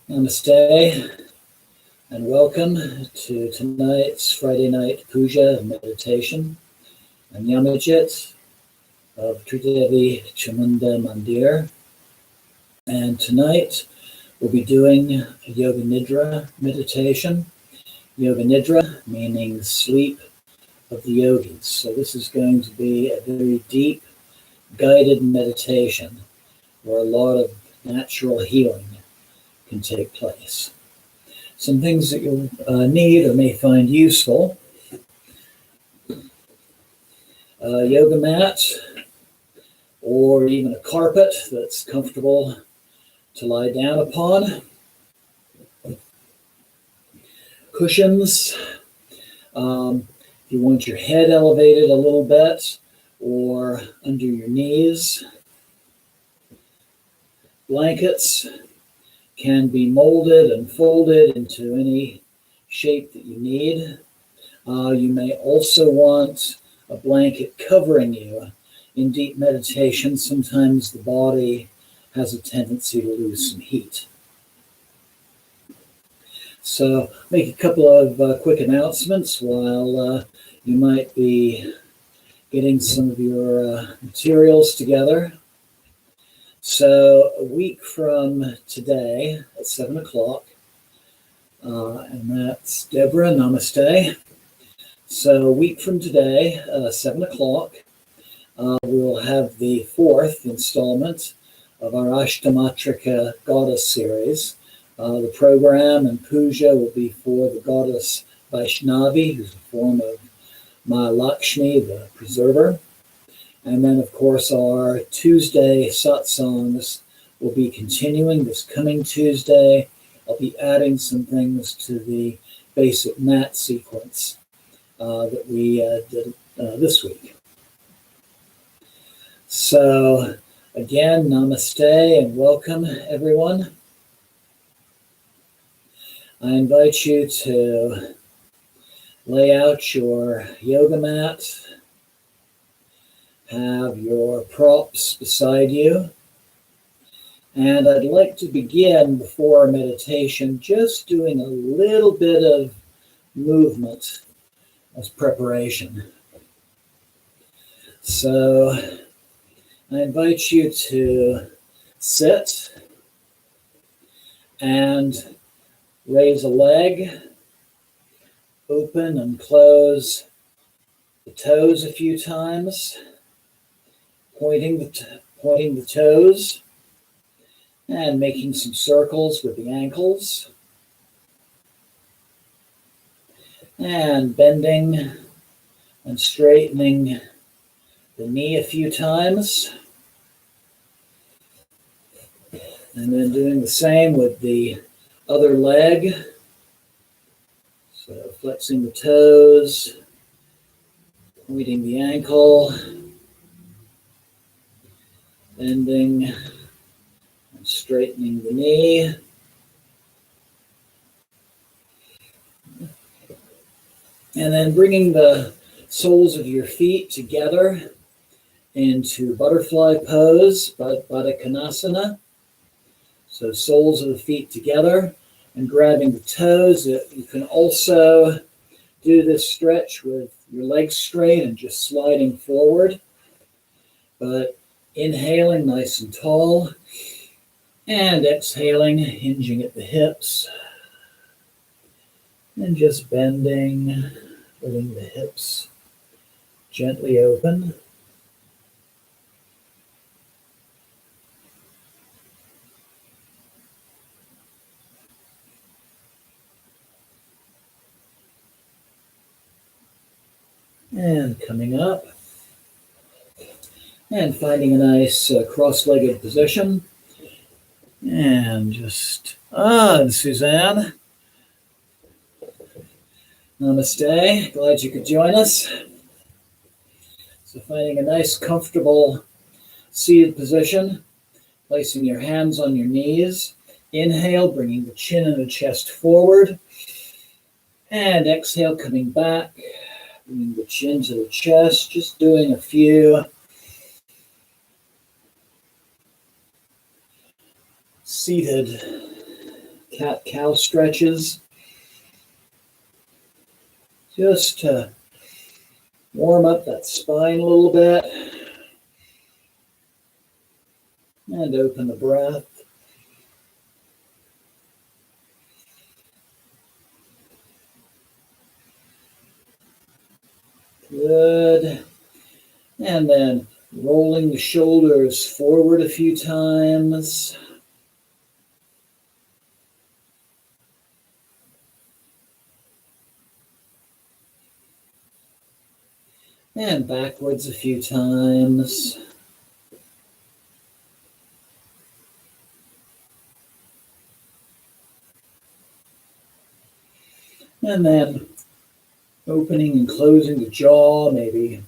Namaste and welcome to tonight's Friday night Puja meditation and Yamajit of Tridevi Chamunda Mandir. And tonight we'll be doing a Yoga Nidra meditation. Yoga Nidra meaning sleep of the yogis. So this is going to be a very deep guided meditation where a lot of natural healing can take place. Some things that you'll need or may find useful. A yoga mat or even a carpet that's comfortable to lie down upon. Cushions, if you want your head elevated a little bit or under your knees. Blankets can be molded and folded into any shape that you need. You may also want a blanket covering you. In deep meditation, sometimes the body has a tendency to lose some heat. So make a couple of quick announcements while you might be getting some of your materials together. So a week from today at 7 o'clock, and that's Deborah, namaste. So a week from today, 7 o'clock, we will have the fourth installment of our Ashtamatrika Goddess series. The program and puja will be for the goddess Vaishnavi, who's a form of Ma Lakshmi, the preserver. And then, of course, our Tuesday satsangs will be continuing this coming Tuesday. I'll be adding some things to the basic mat sequence that we did this week. So, again, namaste and welcome, everyone. I invite you to lay out your yoga mat. Have your props beside you. And I'd like to begin before our meditation just doing a little bit of movement as preparation. So I invite you to sit and raise a leg, open and close the toes a few times. Pointing the toes and making some circles with the ankles. And bending and straightening the knee a few times. And then doing the same with the other leg. So flexing the toes, pointing the ankle, bending and straightening the knee. And then bringing the soles of your feet together into butterfly pose, Baddha Konasana. So soles of the feet together and grabbing the toes. You can also do this stretch with your legs straight and just sliding forward. But inhaling nice and tall, and exhaling, hinging at the hips, and just bending, letting the hips gently open. And coming up. And finding a nice cross-legged position. And just, and Suzanne. Namaste, glad you could join us. So finding a nice, comfortable seated position, placing your hands on your knees. Inhale, bringing the chin and the chest forward. And exhale, coming back, bringing the chin to the chest, just doing a few seated cat-cow stretches, just to warm up that spine a little bit and open the breath. Good. And then rolling the shoulders forward a few times. And backwards a few times. And then opening and closing the jaw, maybe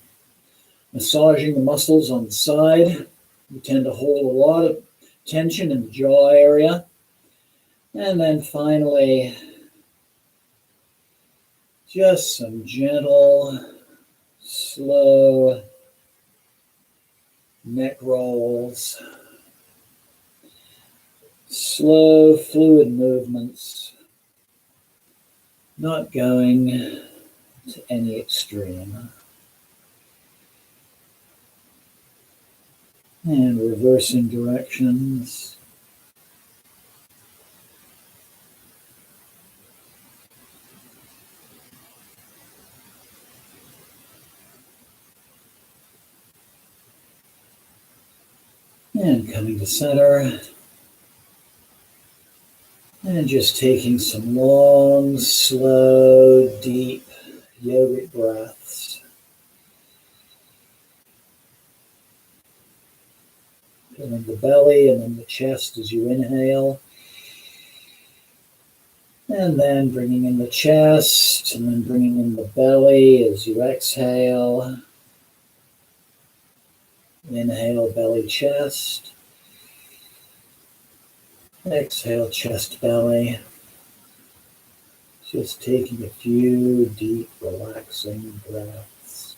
massaging the muscles on the side. We tend to hold a lot of tension in the jaw area. And then finally, just some gentle, slow neck rolls. Slow, fluid movements, not going to any extreme. And reversing directions. And coming to center. And just taking some long, slow, deep yogic breaths. Filling the belly and then the chest as you inhale. And then bringing in the chest and then bringing in the belly as you exhale. Inhale, belly, chest. Exhale, chest, belly. Just taking a few deep, relaxing breaths.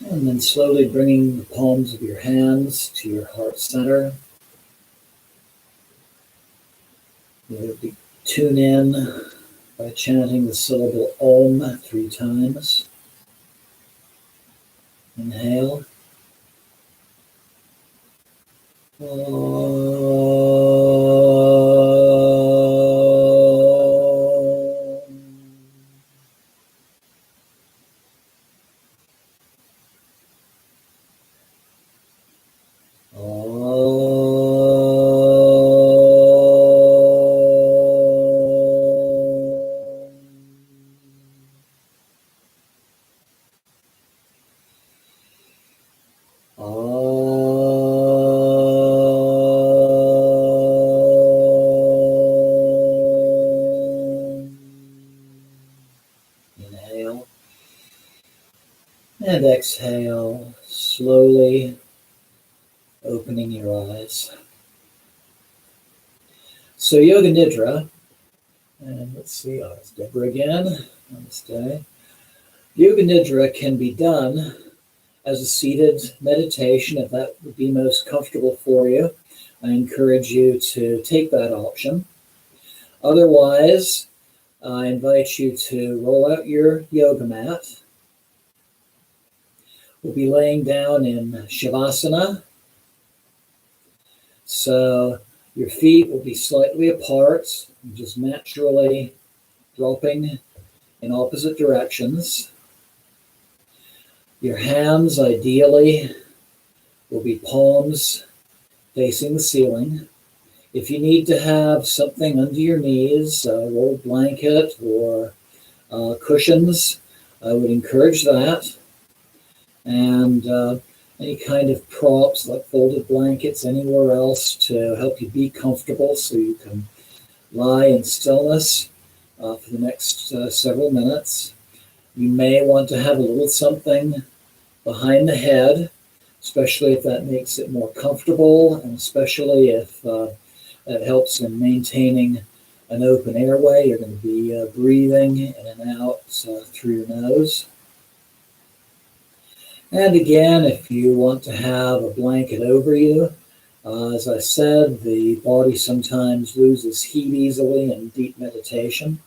And then slowly bringing the palms of your hands to your heart center. You'll tune in by chanting the syllable Om 3 times. Inhale. Inhale and exhale, slowly opening your eyes. So Yoga Nidra, and let's see, it's Deborah again on this day. Yoga Nidra can be done as a seated meditation if that would be most comfortable for you. I encourage you to take that option. Otherwise, I invite you to roll out your yoga mat. We'll be laying down in Shavasana, So your feet will be slightly apart, just naturally dropping in opposite directions. Your hands ideally will be palms facing the ceiling. If you need to have something under your knees, a rolled blanket or cushions, I would encourage that. And any kind of props like folded blankets anywhere else to help you be comfortable so you can lie in stillness for the next several minutes. You may want to have a little something behind the head, especially if that makes it more comfortable, and especially if that helps in maintaining an open airway. You're going to be breathing in and out through your nose. And again, if you want to have a blanket over you, as I said, the body sometimes loses heat easily in deep meditation.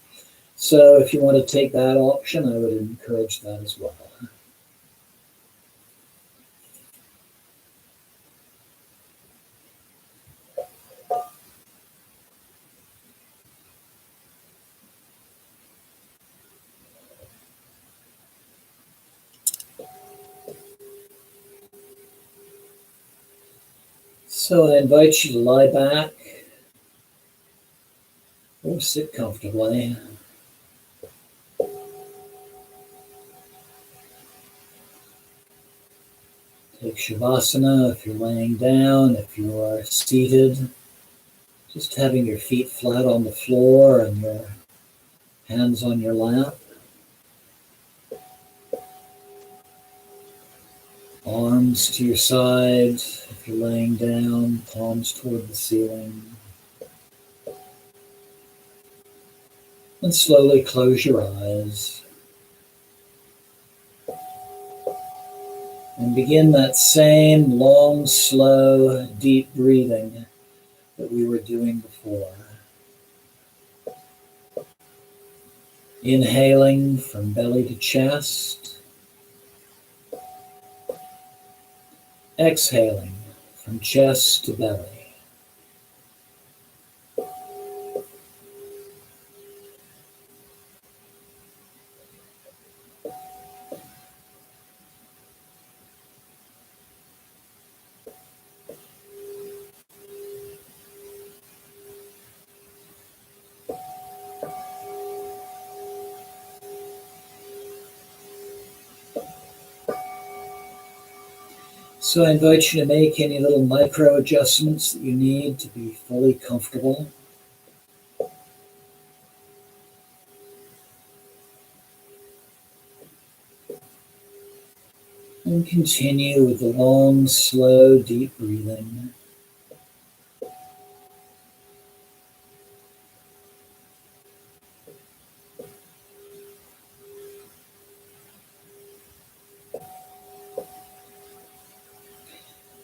So if you want to take that option, I would encourage that as well. So I invite you to lie back or sit comfortably. Take Shavasana if you're laying down, if you are seated. Just having your feet flat on the floor and your hands on your lap. Arms to your side if you're laying down, palms toward the ceiling. And slowly close your eyes. And begin that same long, slow, deep breathing that we were doing before. Inhaling from belly to chest. Exhaling from chest to belly. So I invite you to make any little micro adjustments that you need to be fully comfortable. And continue with the long, slow, deep breathing.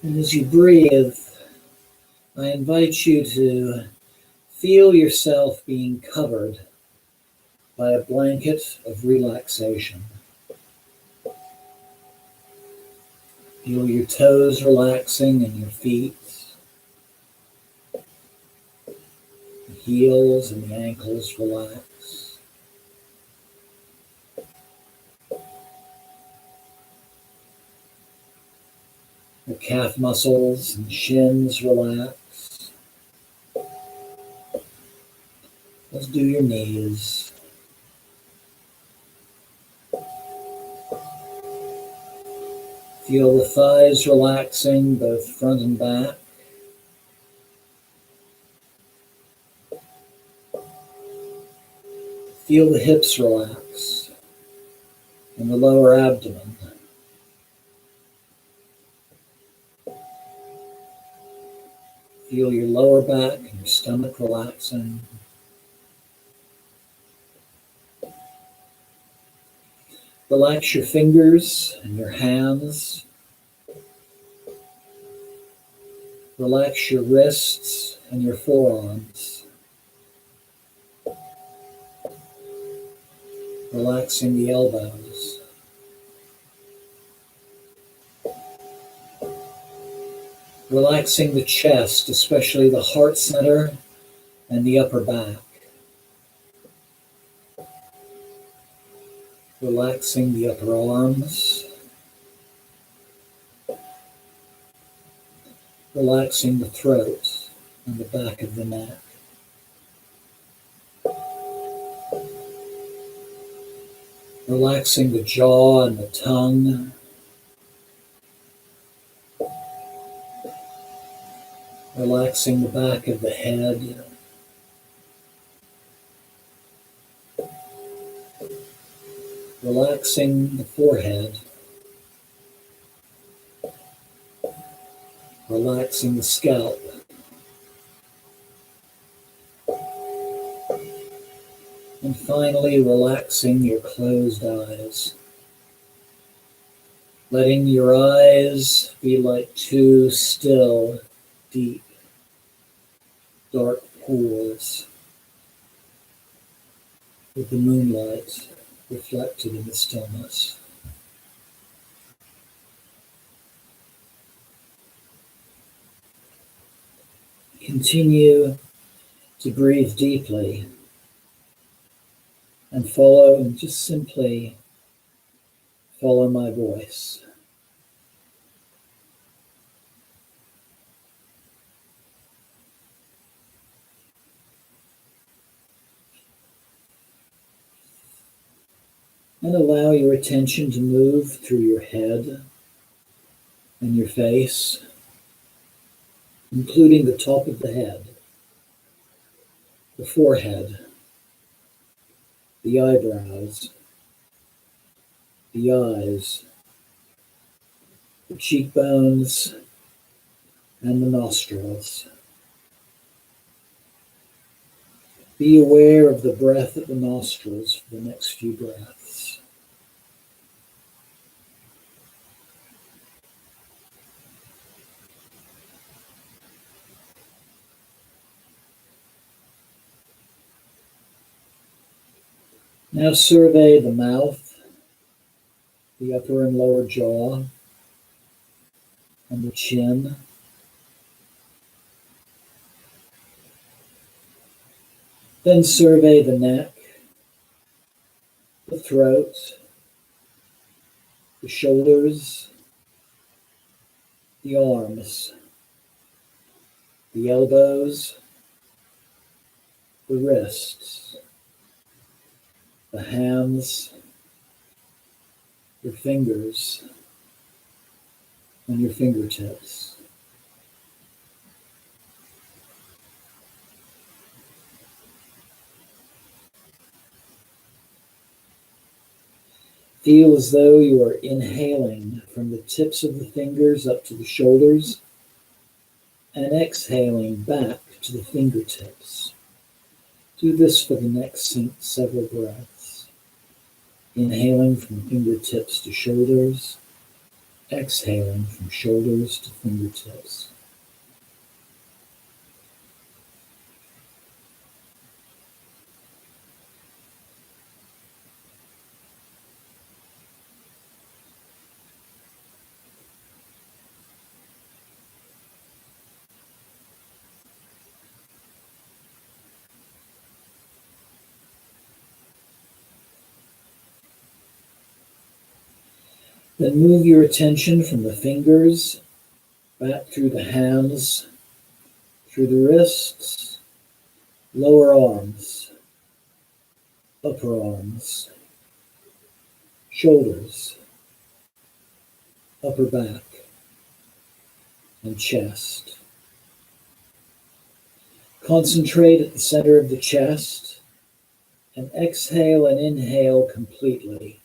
And as you breathe, I invite you to feel yourself being covered by a blanket of relaxation. Feel your toes relaxing and your feet, the heels and the ankles relax. The calf muscles and shins relax. Let's do your knees. Feel the thighs relaxing, both front and back. Feel the hips relax and the lower abdomen. Feel your lower back and your stomach relaxing. Relax your fingers and your hands. Relax your wrists and your forearms. Relaxing the elbows. Relaxing the chest, especially the heart center and the upper back. Relaxing the upper arms. Relaxing the throat and the back of the neck. Relaxing the jaw and the tongue. Relaxing the back of the head. Relaxing the forehead. Relaxing the scalp. And finally, relaxing your closed eyes. Letting your eyes be like two still, deep, dark pools with the moonlight reflected in the stillness. Continue to breathe deeply and just simply follow my voice. And allow your attention to move through your head and your face, including the top of the head, the forehead, the eyebrows, the eyes, the cheekbones, and the nostrils. Be aware of the breath at the nostrils for the next few breaths. Now survey the mouth, the upper and lower jaw, and the chin. Then survey the neck, the throat, the shoulders, the arms, the elbows, the wrists, the hands, your fingers, and your fingertips. Feel as though you are inhaling from the tips of the fingers up to the shoulders and exhaling back to the fingertips. Do this for the next several breaths. Inhaling from fingertips to shoulders, exhaling from shoulders to fingertips. Then move your attention from the fingers back through the hands, through the wrists, lower arms, upper arms, shoulders, upper back, and chest. Concentrate at the center of the chest and exhale and inhale completely,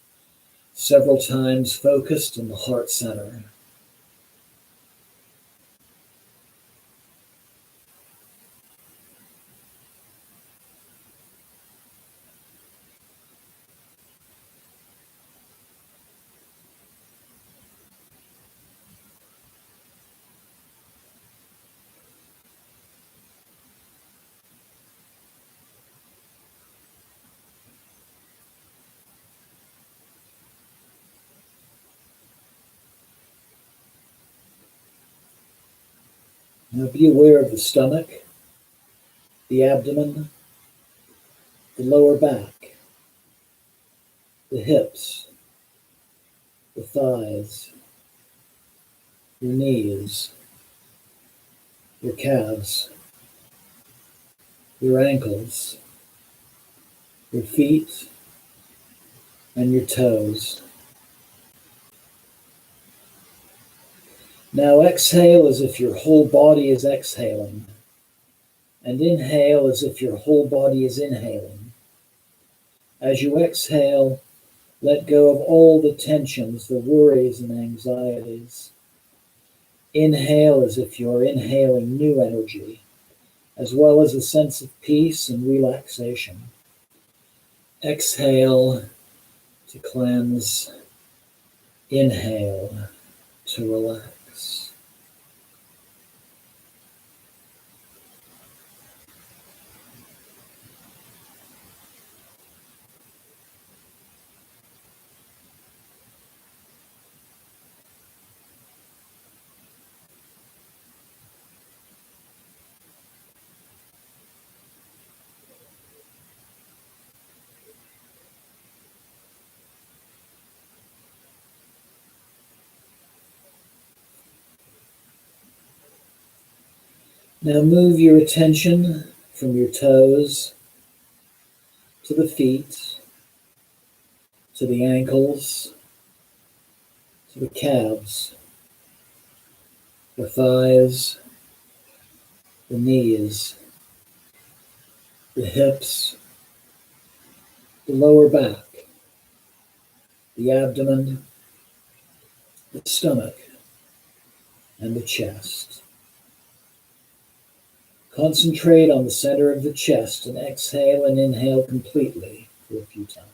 several times focused in the heart center. Now be aware of the stomach, the abdomen, the lower back, the hips, the thighs, your knees, your calves, your ankles, your feet, and your toes. Now exhale as if your whole body is exhaling, and inhale as if your whole body is inhaling. As you exhale, let go of all the tensions, the worries, and anxieties. Inhale as if you're inhaling new energy, as well as a sense of peace and relaxation. Exhale to cleanse. Inhale to relax. Now move your attention from your toes to the feet, to the ankles, to the calves, the thighs, the knees, the hips, the lower back, the abdomen, the stomach, and the chest. Concentrate on the center of the chest and exhale and inhale completely for a few times.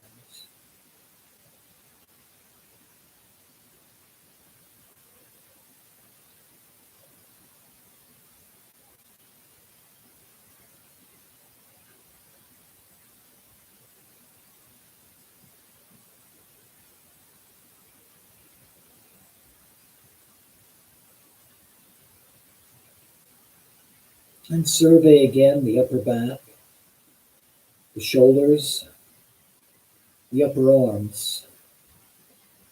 And survey again the upper back, the shoulders, the upper arms,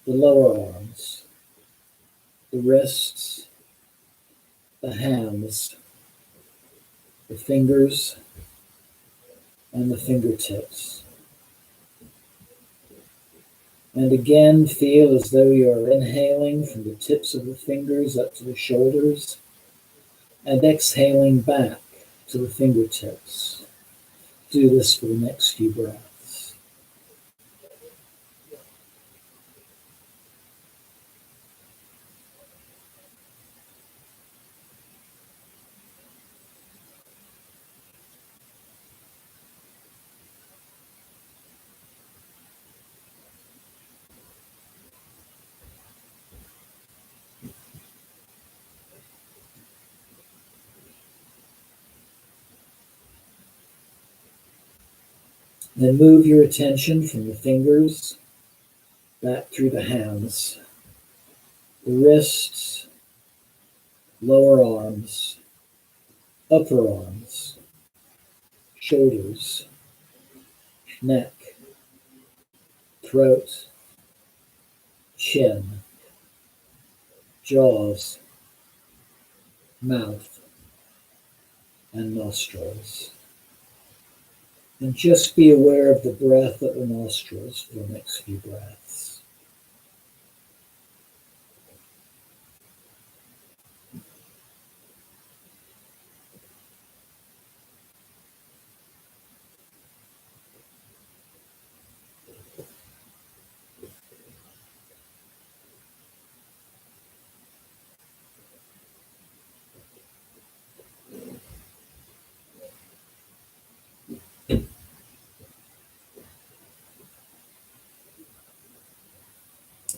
the lower arms, the wrists, the hands, the fingers, and the fingertips. And again, feel as though you are inhaling from the tips of the fingers up to the shoulders and exhaling back to the fingertips. Do this for the next few breaths. Then move your attention from the fingers back through the hands, the wrists, lower arms, upper arms, shoulders, neck, throat, chin, jaws, mouth, and nostrils. And just be aware of the breath at the nostrils for the next few breaths.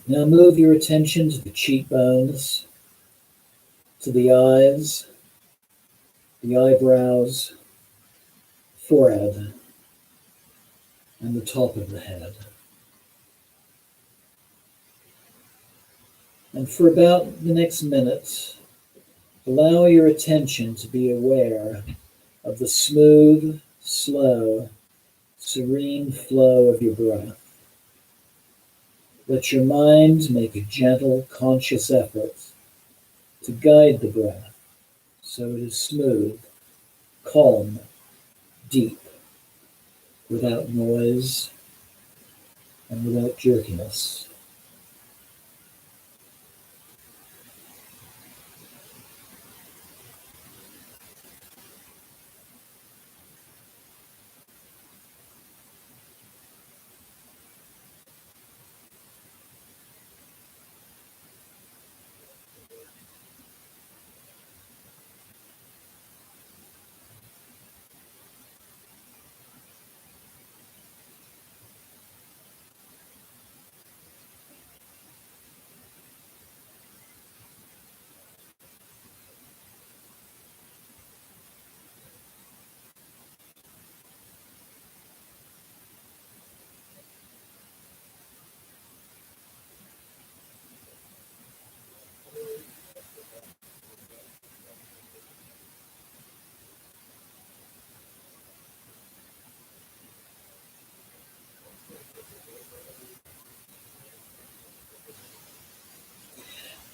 Now move your attention to the cheekbones, to the eyes, the eyebrows, forehead, and the top of the head. And for about the next minute, Allow your attention to be aware of the smooth, slow, serene flow of your breath. Let your mind make a gentle, conscious effort to guide the breath so it is smooth, calm, deep, without noise and without jerkiness.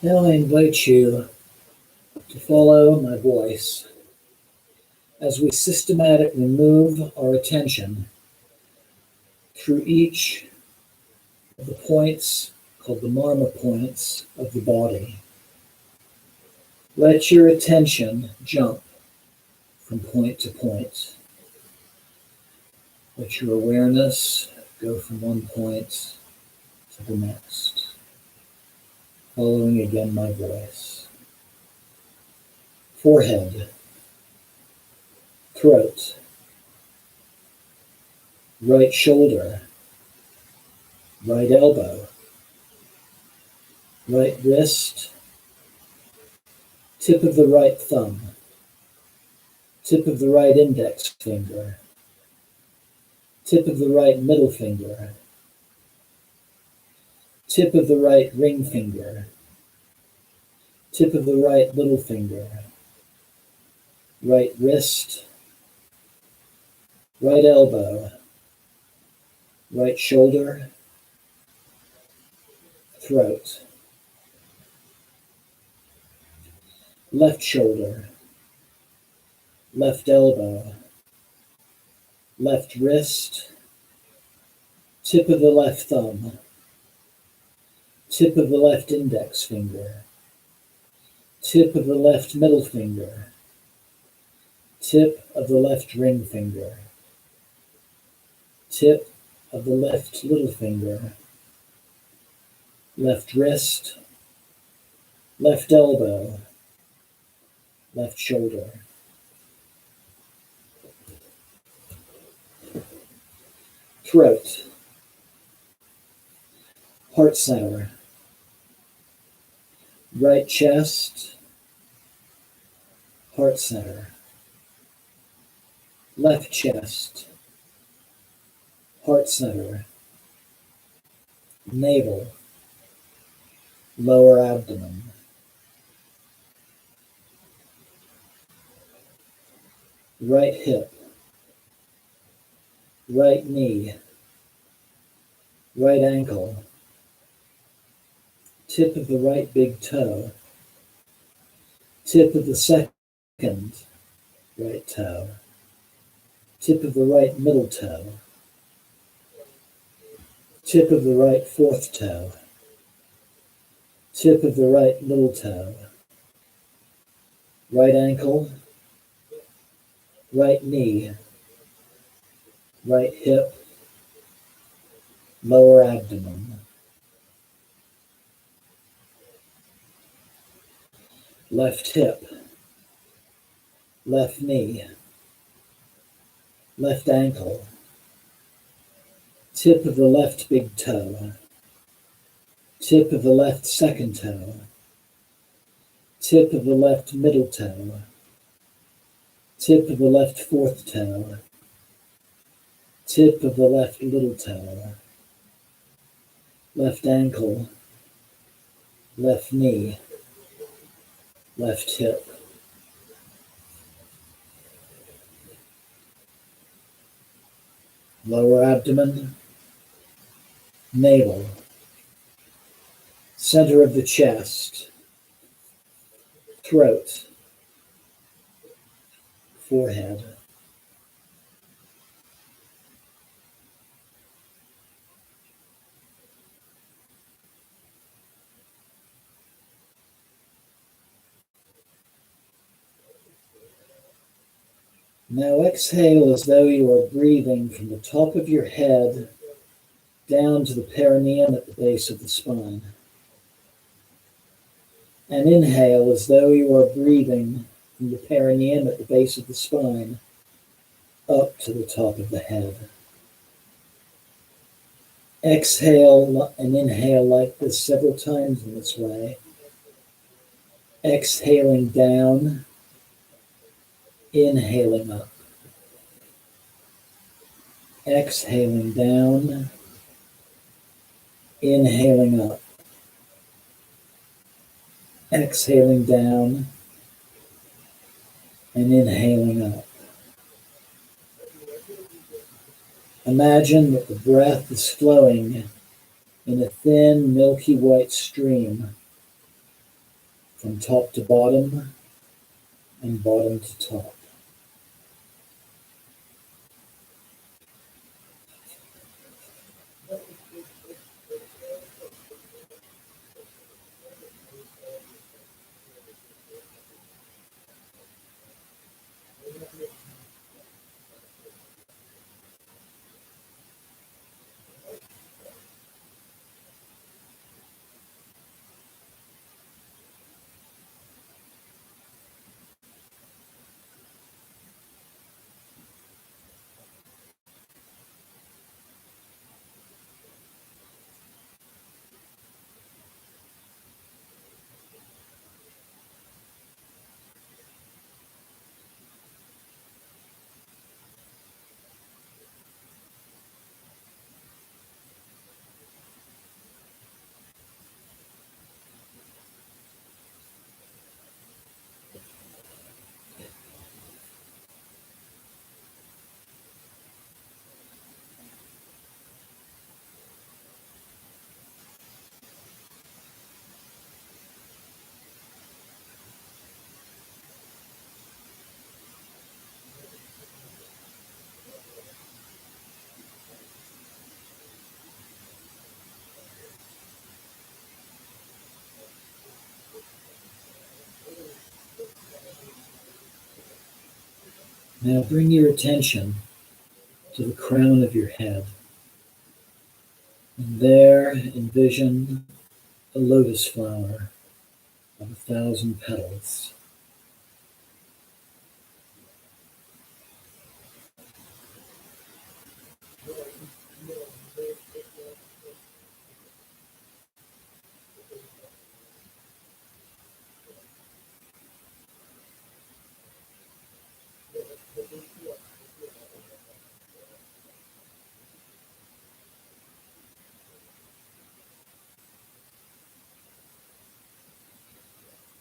Now I invite you to follow my voice as we systematically move our attention through each of the points called the marma points of the body. Let your attention jump from point to point. Let your awareness go from one point to the next, following again my voice. Forehead, throat, right shoulder, right elbow, right wrist, tip of the right thumb, tip of the right index finger, tip of the right middle finger, tip of the right ring finger, tip of the right little finger, right wrist, right elbow, right shoulder, throat, left shoulder, left elbow, left wrist, tip of the left thumb, tip of the left index finger, tip of the left middle finger, tip of the left ring finger, tip of the left little finger, left wrist, left elbow, left shoulder. Throat, heart center, right chest, heart center, left chest, heart center, navel, lower abdomen, right hip, right knee, right ankle, tip of the right big toe, tip of the second right toe, tip of the right middle toe, tip of the right fourth toe, tip of the right little toe, right ankle, right knee, right hip, lower abdomen, left hip, left knee, left ankle, tip of the left big toe, tip of the left second toe, tip of the left middle toe, tip of the left fourth toe, tip of the left little toe, left ankle, left knee, left hip, lower abdomen, navel, center of the chest, throat, forehead. Now exhale as though you are breathing from the top of your head down to the perineum at the base of the spine. And inhale as though you are breathing from the perineum at the base of the spine up to the top of the head. Exhale and inhale like this several times in this way. Exhaling down, inhaling up. Exhaling down, inhaling up. Exhaling down and inhaling up. Imagine that the breath is flowing in a thin, milky white stream from top to bottom and bottom to top. Now bring your attention to the crown of your head. And there envision a lotus flower of 1,000 petals.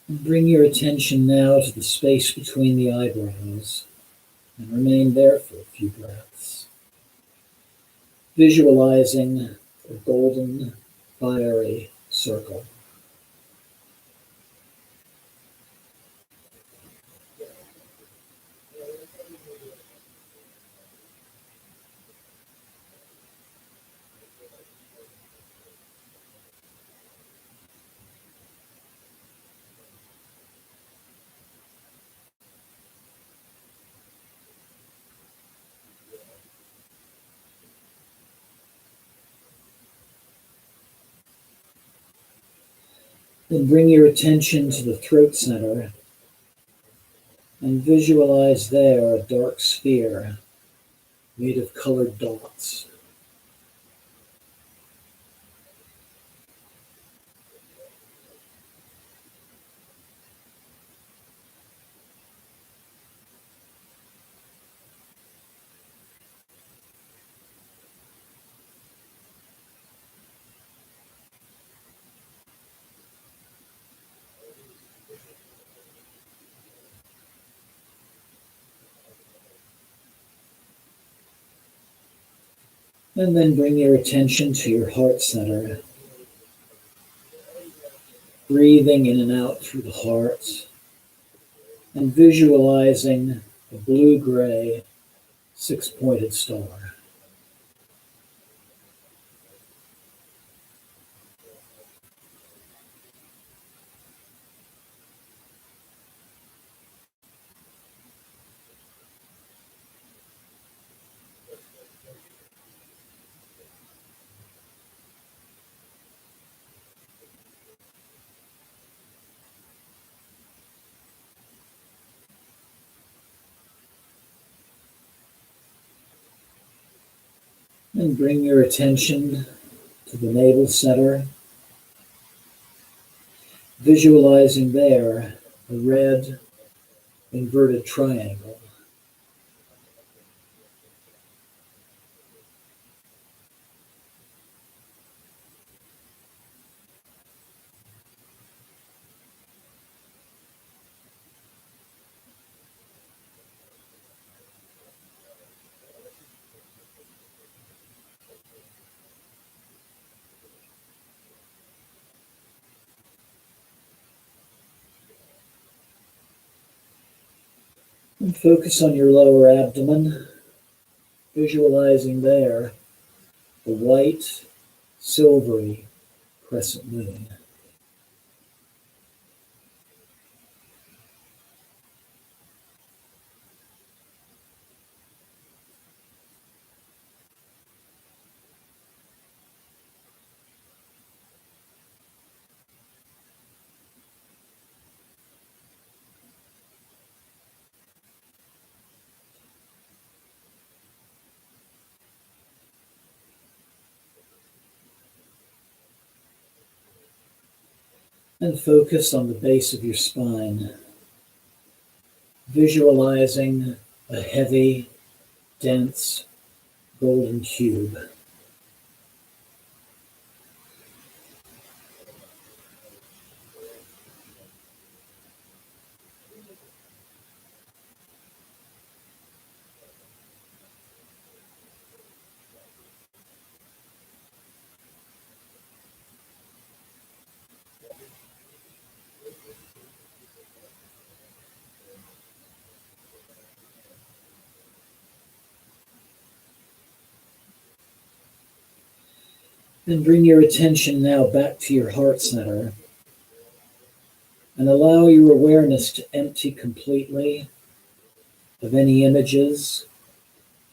And bring your attention now to the space between the eyebrows and remain there for a few breaths, visualizing a golden, fiery circle. Then bring your attention to the throat center and visualize there a dark sphere made of colored dots. And then bring your attention to your heart center, breathing in and out through the heart, and visualizing a blue-gray six-pointed star. And bring your attention to the navel center, visualizing there a red inverted triangle. And focus on your lower abdomen, visualizing there the white, silvery crescent moon. And focus on the base of your spine, visualizing a heavy, dense golden cube. And bring your attention now back to your heart center and allow your awareness to empty completely of any images,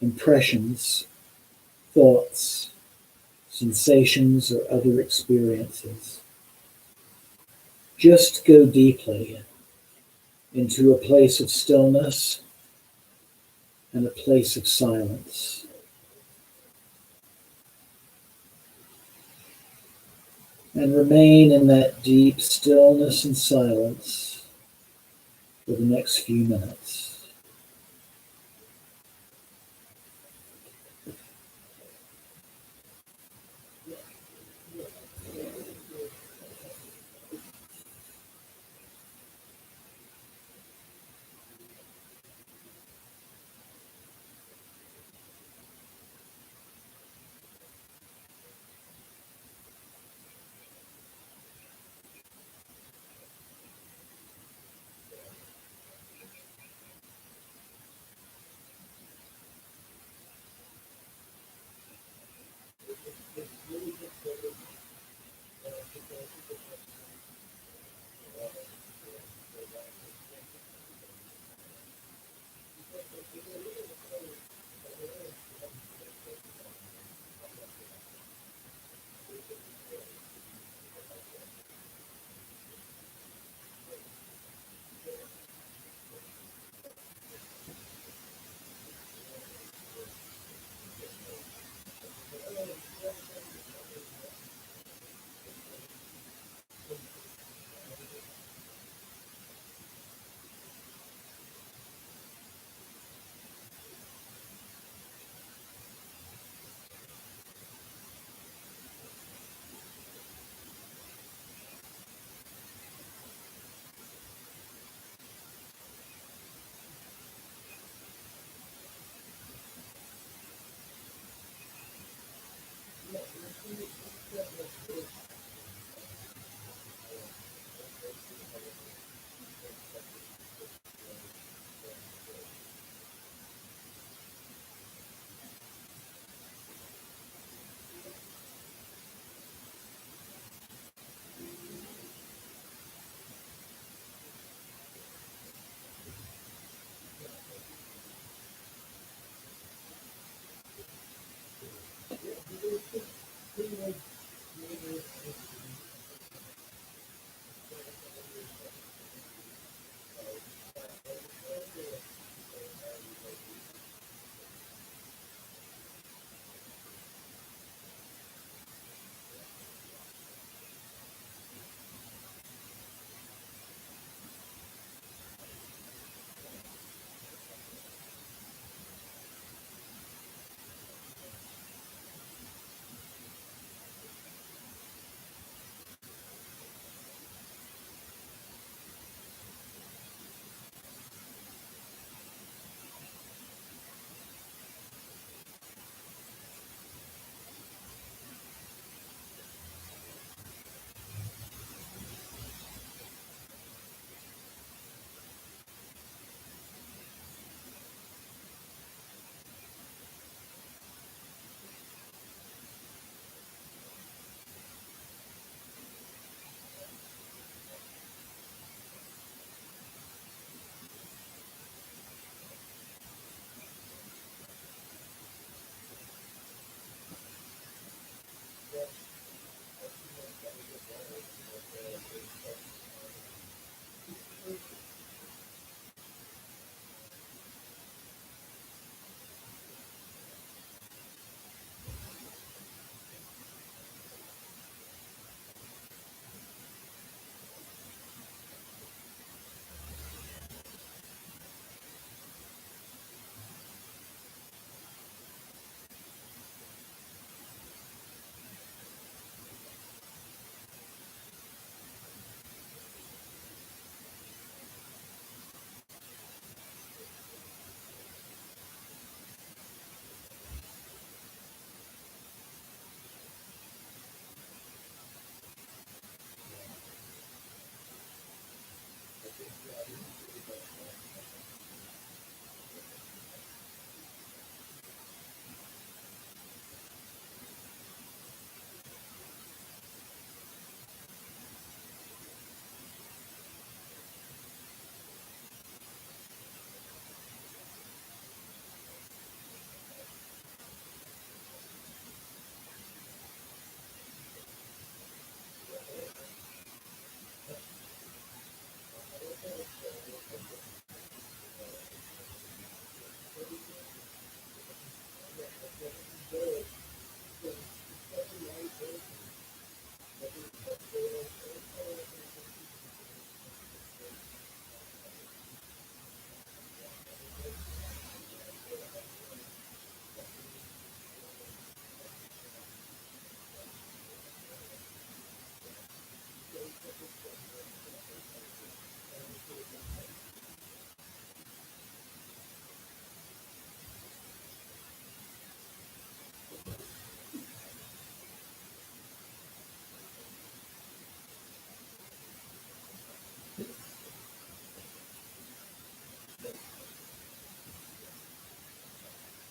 impressions, thoughts, sensations, or other experiences. Just go deeply into a place of stillness and a place of silence. And remain in that deep stillness and silence for the next few minutes.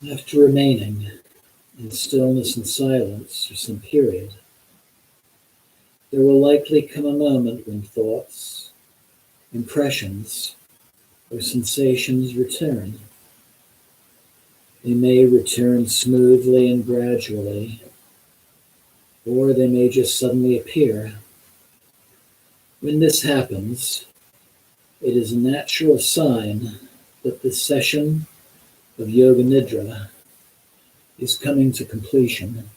After remaining in stillness and silence for some period, there will likely come a moment when thoughts, impressions, or sensations return. They may return smoothly and gradually, or they may just suddenly appear. When this happens, it is a natural sign that this session of Yoga Nidra is coming to completion.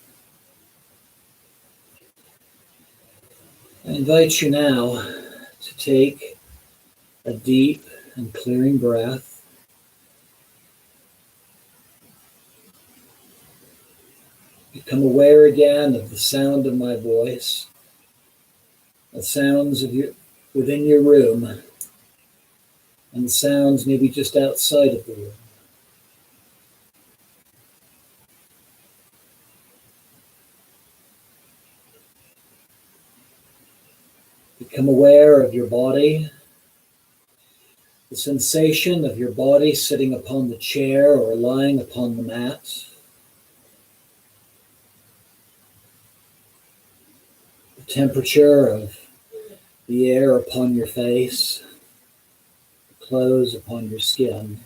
I invite you now to take a deep and clearing breath. Become aware again of the sound of my voice, the sounds of within your room, and the sounds maybe just outside of the room. Become aware of your body, the sensation of your body sitting upon the chair or lying upon the mat. The temperature of the air upon your face, the clothes upon your skin.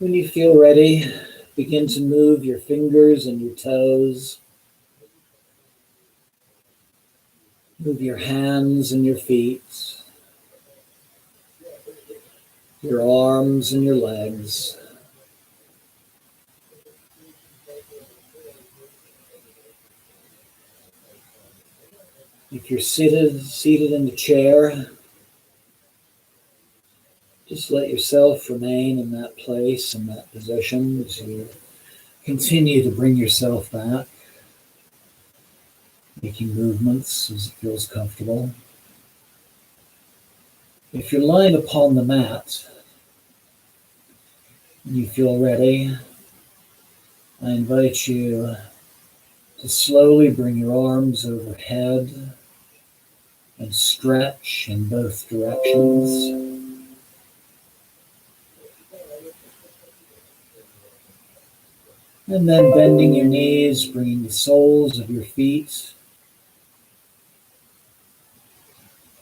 When you feel ready, begin to move your fingers and your toes. Move your hands and your feet, your arms and your legs. If you're seated in the chair, just let yourself remain in that place, in that position, as you continue to bring yourself back, making movements as it feels comfortable. If you're lying upon the mat and you feel ready, I invite you to slowly bring your arms overhead and stretch in both directions. And then bending your knees, bringing the soles of your feet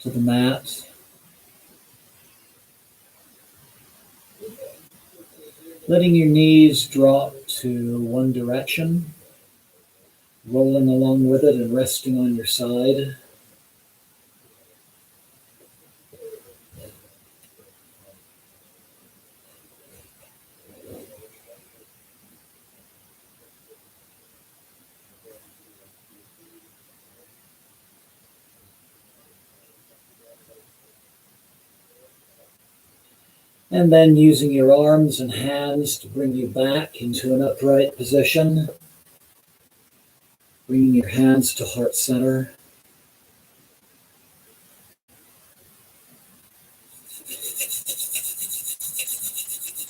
to the mat. Letting your knees drop to one direction, rolling along with it and resting on your side. And then using your arms and hands to bring you back into an upright position. Bringing your hands to heart center.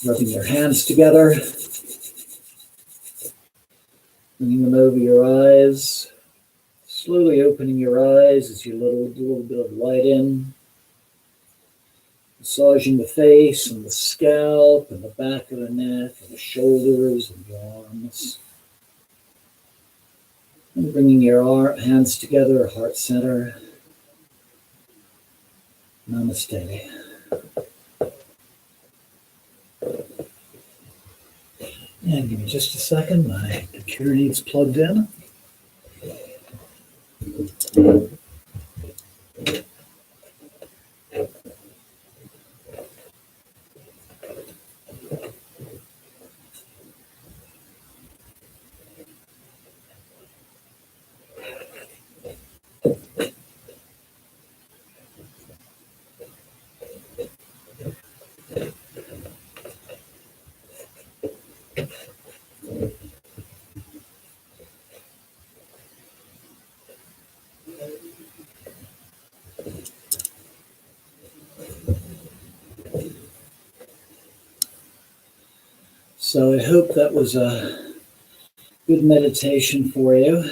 Rubbing your hands together. Bringing them over your eyes. Slowly opening your eyes as you let a little bit of light in. Massaging the face and the scalp and the back of the neck and the shoulders and the arms. And bringing your hands together, heart center. Namaste. And give me just a second, my computer needs plugged in. So I hope that was a good meditation for you.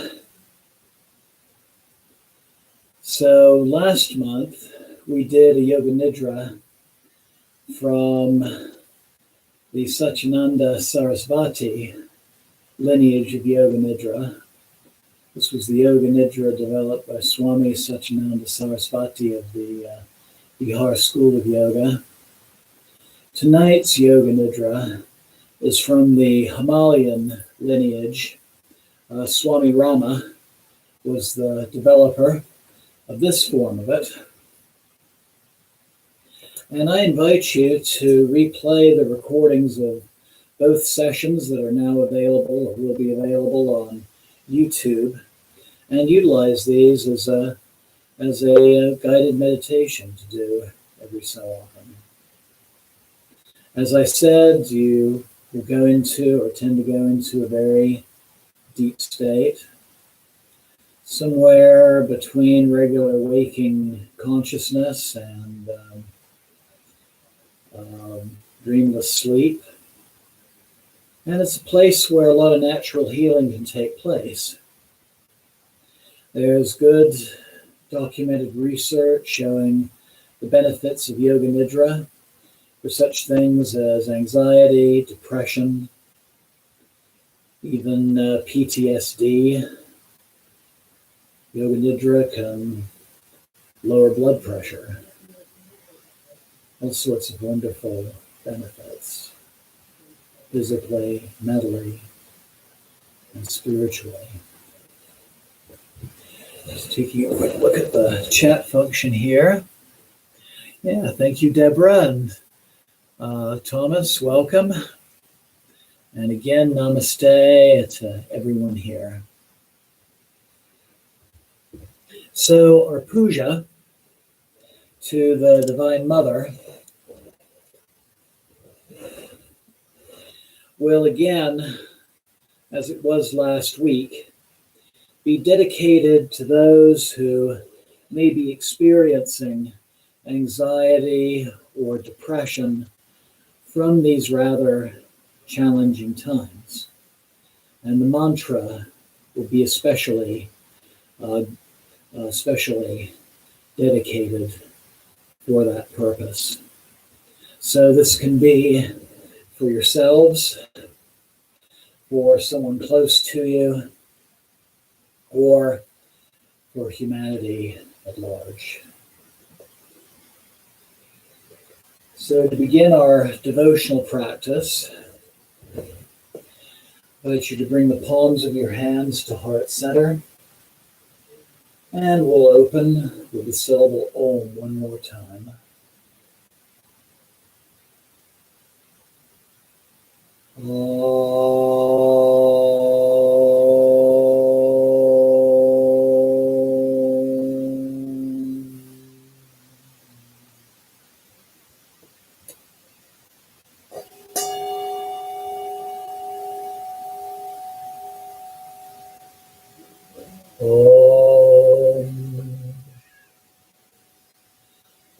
So last month we did a Yoga Nidra from the Satchidananda Sarasvati lineage of Yoga Nidra. This was the Yoga Nidra developed by Swami Satchidananda Sarasvati of the Bihar School of Yoga. Tonight's Yoga Nidra is from the Himalayan lineage. Swami Rama was the developer of this form of it. And I invite you to replay the recordings of both sessions that are now available or will be available on YouTube and utilize these as a guided meditation to do every so often. As I said, you will go into or tend to go into a very deep state, somewhere between regular waking consciousness and dreamless sleep. And it's a place where a lot of natural healing can take place. There's good documented research showing the benefits of Yoga Nidra for such things as anxiety, depression, even PTSD. Yoga Nidra can lower blood pressure. All sorts of wonderful benefits, physically, mentally, and spiritually. Just taking a quick look at the chat function here. Yeah, thank you, Deborah, and Thomas, welcome. And again, namaste to everyone here. So our puja to the Divine Mother will again, as it was last week, be dedicated to those who may be experiencing anxiety or depression from these rather challenging times. And the mantra will be especially dedicated for that purpose. So this can be for yourselves, for someone close to you, or for humanity at large. So to begin our devotional practice, I invite you to bring the palms of your hands to heart center, and we'll open with the syllable Om one more time.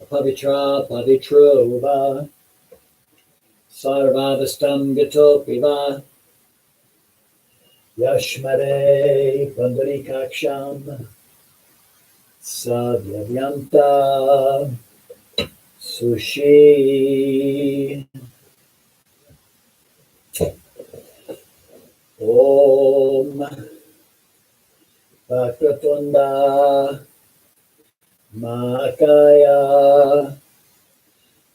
Pavitra pavitro va sarvavastam gatopi va yashmare pandarikaksham sadhyavyanta sushi. Om Vakratunda Makaya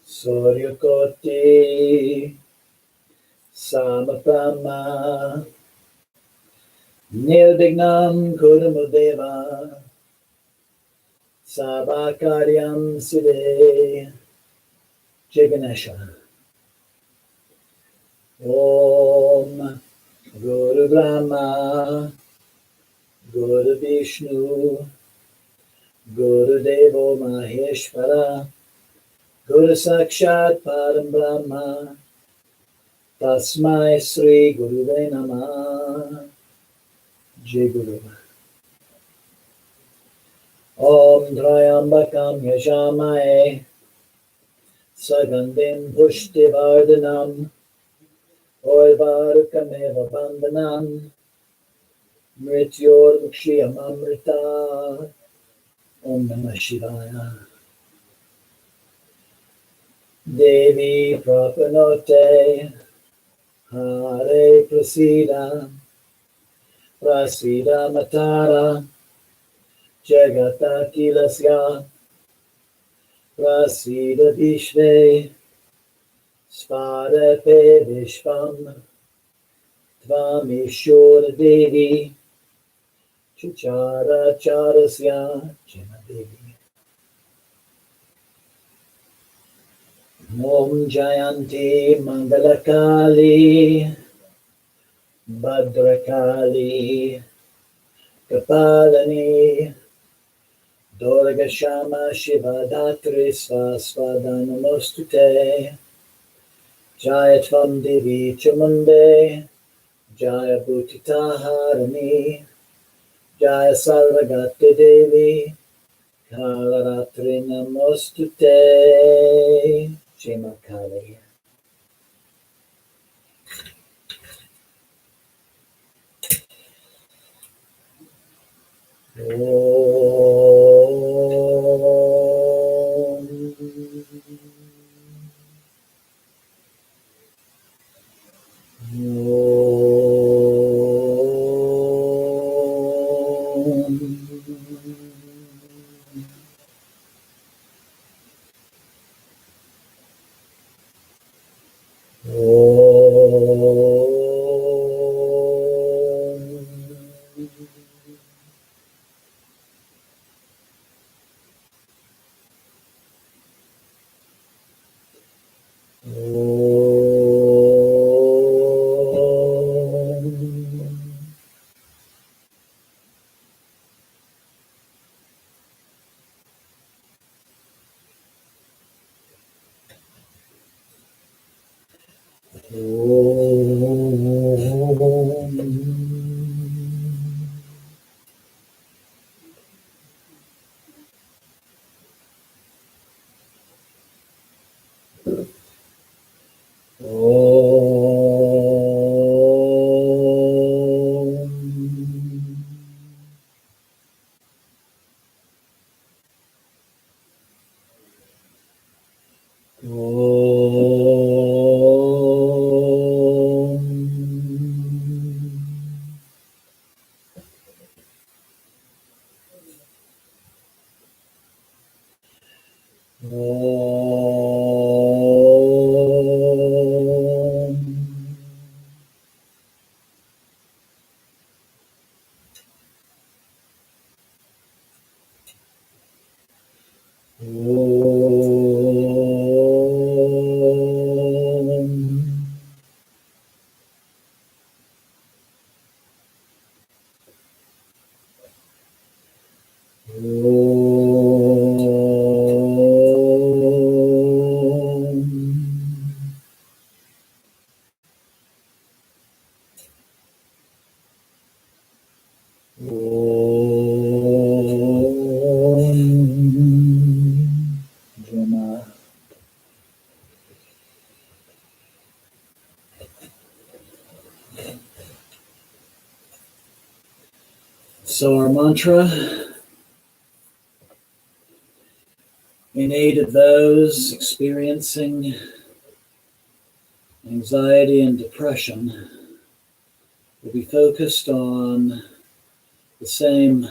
Suryakoti Samaprama Nirvignam Kurumudeva Sabakaryam Siddhe Jaganesha. Om Guru Brahma Guru Vishnu Guru Devo Maheshwara Guru Sakshat Param Brahma Tasmai Sri Guruve Namah. Jai Guru. Om Trayambakam Yajamaye Sagandhim Pushtivardhanam Orvarukam Eva Bandhanam Mrityormukshiyamamrita. Om Namah Shivaya. Devi Prapanote Hare Prasida Prasida Matara Jagata Kilasya Prasida Vishve Svarape Vishvam Tvamishura Devi Chuchara Charasya Janadevi. Om Jayanti Mangalakali Bhadrakali Kapalani Durga Shama Shiva Dhatri Swaswada Namostute Jaya Tvam Devi Chamunde Jaya Bhutita Harani Jaya Sarvagati Devi Kalaratri Namostute Shema Kali. So our mantra, in aid of those experiencing anxiety and depression, will be focused on one of the same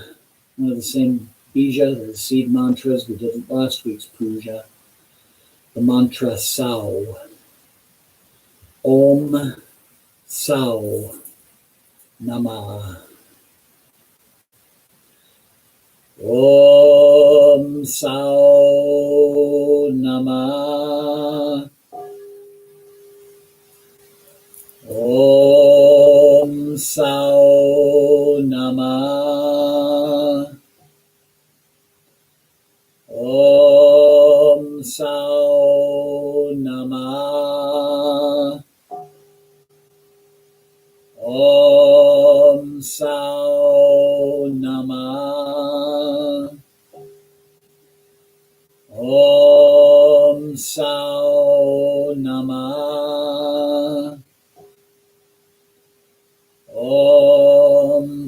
bija, the seed mantras we did at last week's puja, the mantra Sao. Om Sao Namah. Om Sao Namah. Om Sao Namah. Om Sao Namah. Om Sao Namah. Om Sao Namah. Om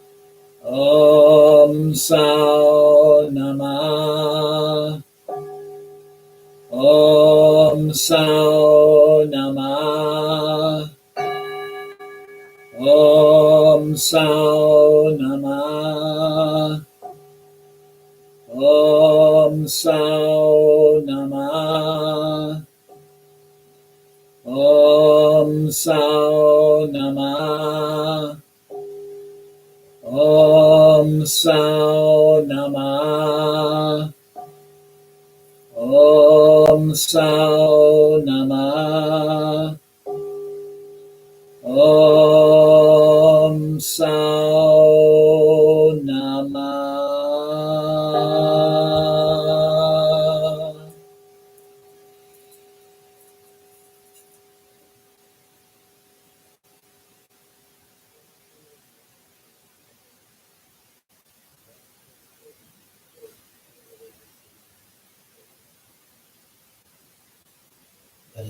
Om Sao Namah. Om Sao Namah. Om Sao Namah. Om Sao Namah. Om Sao Namah. Om Sao Namah. Om Sao Namah.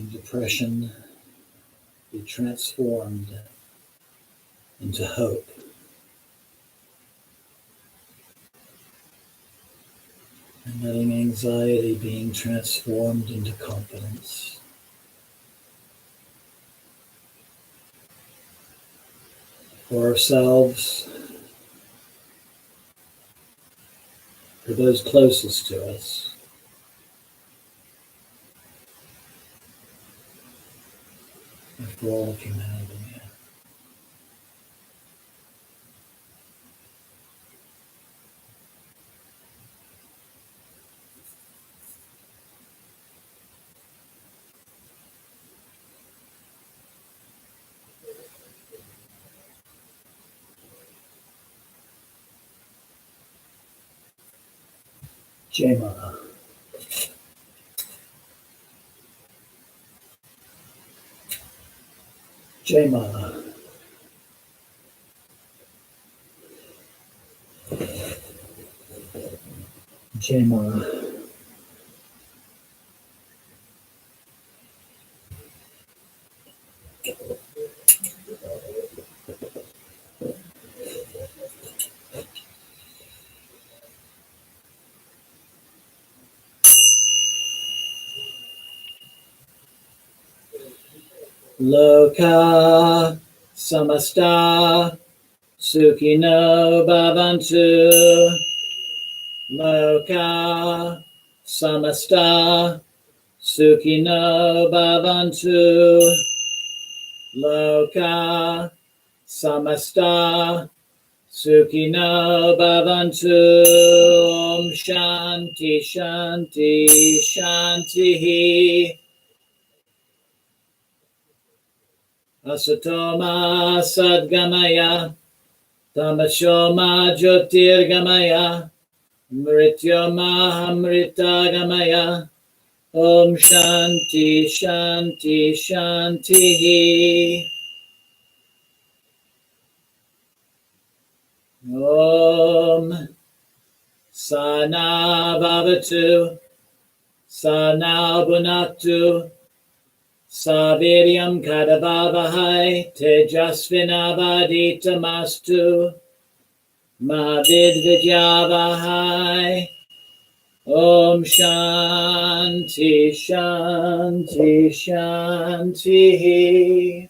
letting depression be transformed into hope. And letting anxiety being transformed into confidence. For ourselves, for those closest to us, and for all of humanity. Jema. Jema. Jema. Loka samasta sukhino bhavantu. Loka samasta sukhino bhavantu. Loka samasta sukhino bhavantu. Om shanti shanti shanti. Asatoma sadgamaya, tamashoma jyotirgamaya, mrityoma amritagamaya. Om shanti shanti shanti. Om sana bhavatu, sana bunatu. Saviryam kadavavahai tejasvinavaditamastu ma vidvidyavahai. Om shanti shanti shanti.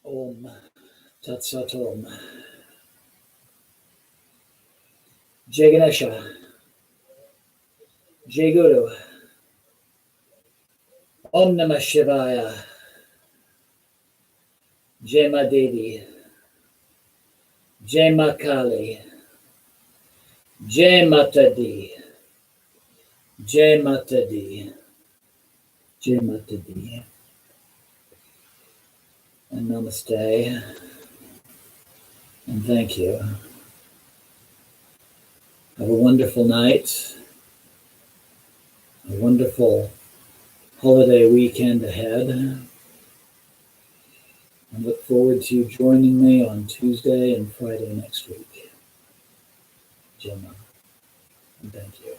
Om Tat Sat Om. Jai Ganesha, Jai Guru, Om Namah Shivaya, Jai Ma Devi, Jai Ma Kali, Jai Mata Di, Jai Mata Di, Jai Mata Di. And namaste, and thank you. Have a wonderful night, a wonderful holiday weekend ahead, and look forward to you joining me on Tuesday and Friday next week. Gemma, and thank you.